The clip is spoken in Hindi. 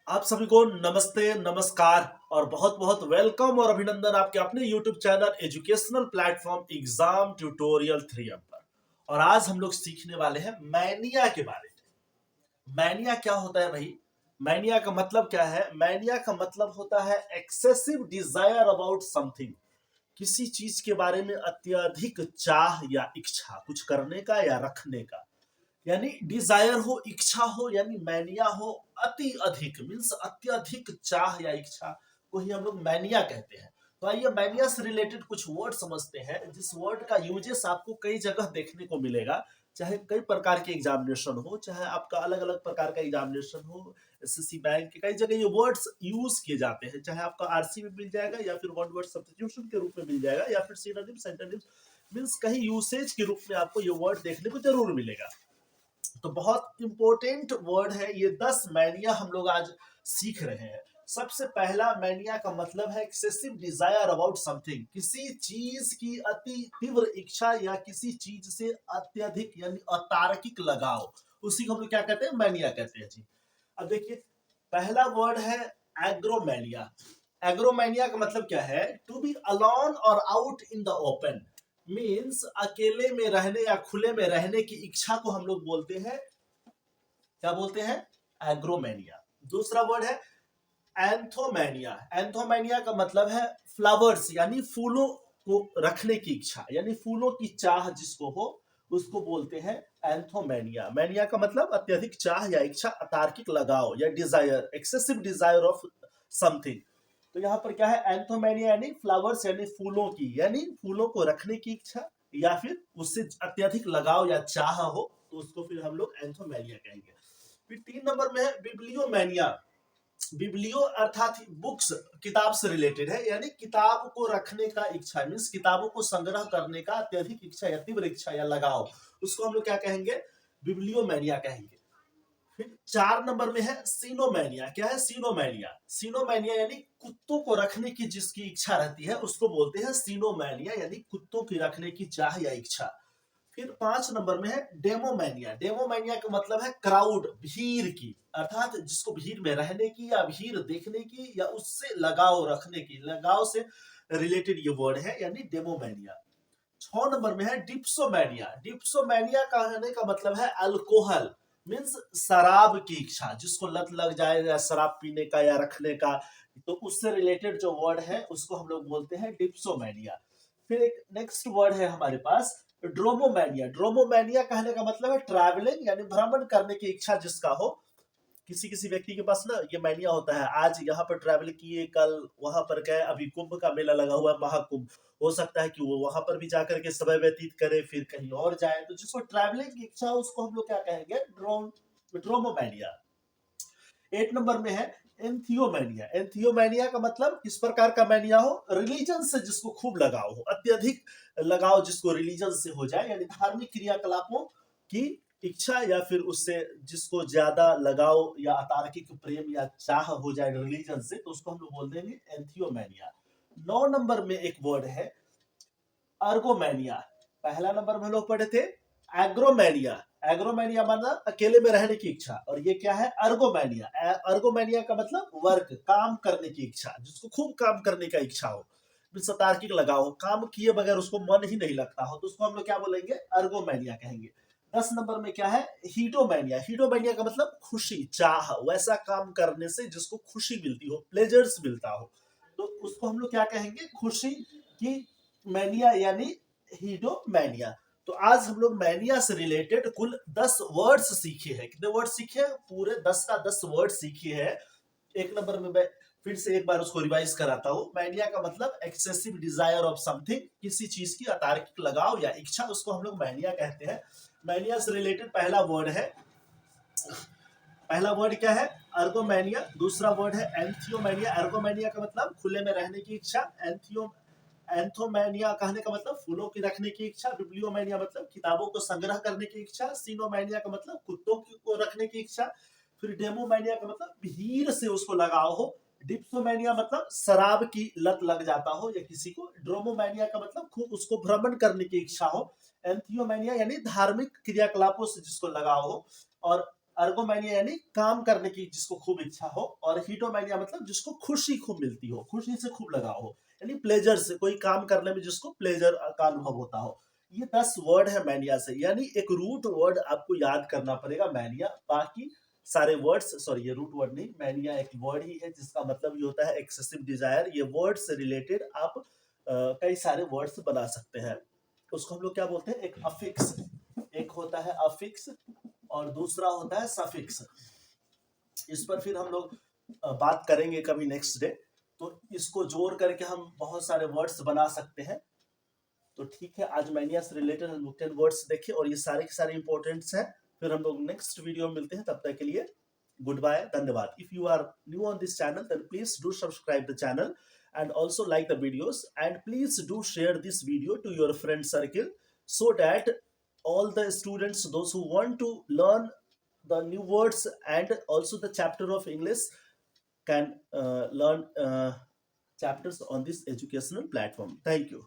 आप सभी को नमस्ते, नमस्कार और बहुत बहुत वेलकम और अभिनंदन आपके अपने YouTube channel educational platform exam tutorial 3M पर। और आज हम लोग सीखने वाले हैं मैनिया के बारे में। मैनिया क्या होता है भाई? मैनिया का मतलब क्या है? मैनिया का मतलब होता है एक्सेसिव डिजायर अबाउट समथिंग। किसी चीज के बारे में अत्यधिक चाह या इच्छा, कुछ करने का या रखने का। यानी डिजायर हो, इच्छा हो, यानी मैनिया हो। अति अधिक मीन्स अत्यधिक चाह या इच्छा को ही हम लोग मैनिया कहते हैं। तो आइए मैनिया से रिलेटेड कुछ वर्ड समझते हैं, जिस वर्ड का यूजेस आपको कई जगह देखने को मिलेगा। चाहे कई प्रकार के एग्जामिनेशन हो, चाहे आपका अलग अलग प्रकार का एग्जामिनेशन हो, एसएससी बैंक के कई जगह ये वर्ड्स यूज किए जाते हैं। चाहे आपका आरसी में मिल जाएगा या फिर वन वर्ड सब्स्टिट्यूशन के रूप में मिल जाएगा या फिर सिनोनिम सेंटोनिम मीन्स कहीं यूसेज के रूप में आपको ये वर्ड देखने को जरूर मिलेगा। तो बहुत इंपॉर्टेंट वर्ड है ये। 10 मैनिया हम लोग आज सीख रहे हैं। सबसे पहला मैनिया का मतलब है एक्सेसिव डिजायर अबाउट समथिंग। किसी चीज की अति तीव्र इच्छा या किसी चीज से अत्यधिक यानी अतार्किक लगाव, उसी को हम लोग क्या कहते हैं? मैनिया कहते हैं जी। अब देखिए, पहला वर्ड है एग्रोमैनिया। एग्रोमैनिया का मतलब क्या है? टू बी अलोन और out in the open. Means अकेले में रहने या खुले में रहने की इच्छा को हम लोग बोलते हैं, क्या बोलते हैं? एग्रोमैनिया। दूसरा वर्ड है एंथोमैनिया। एंथोमैनिया का मतलब है फ्लावर्स यानी फूलों को रखने की इच्छा, यानी फूलों की चाह जिसको हो उसको बोलते हैं एंथोमैनिया। मैनिया का मतलब अत्यधिक चाह या इच्छा, अतार्किक लगाव या desire, excessive desire of something. तो यहाँ पर क्या है? एंथोमैनिया यानी फ्लावर्स यानी फूलों की, यानी फूलों को रखने की इच्छा या फिर उससे अत्यधिक लगाव या चाह हो, तो उसको फिर हम लोग एंथोमैनिया कहेंगे। फिर 3 नंबर में है बिब्लियोमैनिया। बिब्लियो अर्थात बुक्स, किताब से रिलेटेड है, यानी किताब को रखने का इच्छा मीन्स किताबों को संग्रह करने का अत्यधिक इच्छा या तीव्र इच्छा या लगाव, उसको हम लोग क्या कहेंगे? बिब्लियोमैनिया कहेंगे। फिर 4 नंबर में है सीनोमैनिया। क्या है? सीनोमैनिया। सीनोमैनिया यानी कुत्तों को रखने की जिसकी इच्छा रहती है उसको बोलते हैं सीनोमैनिया, यानी कुत्तों की रखने की चाह या इच्छा। फिर 5 नंबर में है डेमोमैनिया। डेमोमैनिया का मतलब है क्राउड, भीड़ की, अर्थात जिसको भीड़ में रहने की या भीड़ देखने की या उससे लगाव रखने की, लगाव से रिलेटेड ये वर्ड है, यानी डेमोमैनिया। 6 नंबर में है डिप्सोमैनिया। डिप्सोमैनिया कहने का मतलब है अल्कोहल मीन्स शराब की इच्छा, जिसको लत लग जाए या शराब पीने का या रखने का, तो उससे रिलेटेड जो वर्ड है उसको हम लोग बोलते हैं डिप्सोमैनिया। फिर एक नेक्स्ट वर्ड है हमारे पास ड्रोमोमैनिया। ड्रोमोमैनिया कहने का मतलब है ट्रैवलिंग यानी भ्रमण करने की इच्छा जिसका हो। किसी किसी व्यक्ति के पास ना ये मैनिया होता है, आज यहाँ पर ट्रैवल किए, कल वहां पर गए, अभी कुंभ का मेला लगा हुआ है, महाकुंभ, हो सकता है कि वो वहां पर भी जाकर के समय व्यतीत करे, फिर कहीं और जाए। तो जिसको ट्रैवलिंग की इच्छा हो उसको हम लोग क्या कहेंगे? ड्रोमोमैनिया। 8 नंबर में है एंथियोमैनिया। एंथियोमैनिया का मतलब किस प्रकार का मैनिया हो? रिलीजन से जिसको खूब लगाव हो, अत्यधिक लगाव जिसको रिलीजन से हो जाए, यानी धार्मिक क्रियाकलापों की इच्छा या फिर उससे जिसको ज्यादा लगाव या अतार्किक प्रेम या चाह हो जाए रिलीजन से, तो उसको हम लोग बोल देंगे एंथियोमैनिया। 9 नंबर में एक वर्ड है अर्गोमैनिया। पहला नंबर में हम लोग पढ़े थे एग्रोमैनिया। एग्रोमैनिया मतलब अकेले में रहने की इच्छा, और ये क्या है? अर्गोमैनिया। अर्गोमैनिया का मतलब वर्क, काम करने की इच्छा, जिसको खूब काम करने का इच्छा हो, तार्किक लगाव हो, काम किए बगैर उसको मन ही नहीं लगता हो, तो उसको हम लोग क्या बोलेंगे? अर्गोमैनिया कहेंगे। 10 नंबर में क्या है? हीडोमैनिया। हीडोमैनिया का मतलब खुशी, चाह, वैसा काम करने से जिसको खुशी मिलती हो, प्लेजर्स मिलता हो, तो उसको हम लोग क्या कहेंगे? खुशी की मैनिया यानी हीडोमैनिया। तो आज हम लोग मैनिया से रिलेटेड कुल 10 वर्ड्स सीखे हैं। कितने वर्ड सीखे? पूरे 10 का 10 वर्ड सीखे हैं। 1 नंबर में मैं फिर से एक बार उसको रिवाइज कराता हूँ। मैनिया का मतलब एक्सेसिव डिजायर ऑफ समथिंग, किसी चीज की अतार्किक लगाव या इच्छा, उसको हम लोग मैनिया कहते हैं। मैनिया से रिलेटेड पहला वर्ड है, पहला वर्ड क्या है? अर्गोमैनिया। दूसरा वर्ड है एंथियोमैनिया। अर्गोमैनिया का मतलब खुले में रहने की इच्छा। एंथोमैनिया कहने का मतलब फूलों की रखने की इच्छा। बिब्लियोमैनिया मतलब किताबों को संग्रह करने की इच्छा। सीनोमैनिया का मतलब कुत्तों को रखने की इच्छा। फिर डेमोमैनिया का मतलब भीड़ से उसको लगाव हो। डिप्सोमैनिया मतलब शराब की लत लग जाता हो या किसी को। ड्रोमोमैनिया का मतलब खूब उसको भ्रमण करने की इच्छा हो। एंथियोमैनिया यानी धार्मिक क्रियाकलापों से जिसको लगाव हो। और अर्गोमैनिया यानी काम करने की जिसको खूब इच्छा हो, और हीटोमैनिया मतलब जिसको खुशी खूब मिलती हो, खुशी से खूब लगाव हो, यानी प्लेजर से, कोई काम करने में जिसको प्लेजर का अनुभव होता हो। ये 10 वर्ड है मैनिया से, यानी एक रूट वर्ड आपको याद करना पड़ेगा मैनिया। बाकी सारे वर्ड्स, सॉरी ये रूट वर्ड नहीं, मैनिया एक वर्ड ही है जिसका मतलब ये होता है एक्सेसिव डिजायर। ये वर्ड से रिलेटेड आप कई सारे वर्ड्स बना सकते हैं। उसको हम लोग क्या बोलते हैं, एक अफिक्स, एक होता है अफिक्स और दूसरा होता है सफिक्स। इस पर फिर हम लोग बात करेंगे कभी नेक्स्ट डे। तो इसको जोड़ करके हम बहुत सारे वर्ड्स बना सकते हैं। तो ठीक है, आज मैनिया से रिलेटेड हम लोग 10 वर्ड्स देखे और ये सारे के सारे इंपॉर्टेंट्स हैं। फिर हम लोग नेक्स्ट वीडियो में मिलते हैं, तब तक के लिए गुड बाय, धन्यवाद। If you are new on this channel then please do subscribe the channel and also like the videos, and please do share this video to your friend circle so that all the students, those who want to learn the new words and also the chapter of English, can learn chapters on this educational platform. Thank you.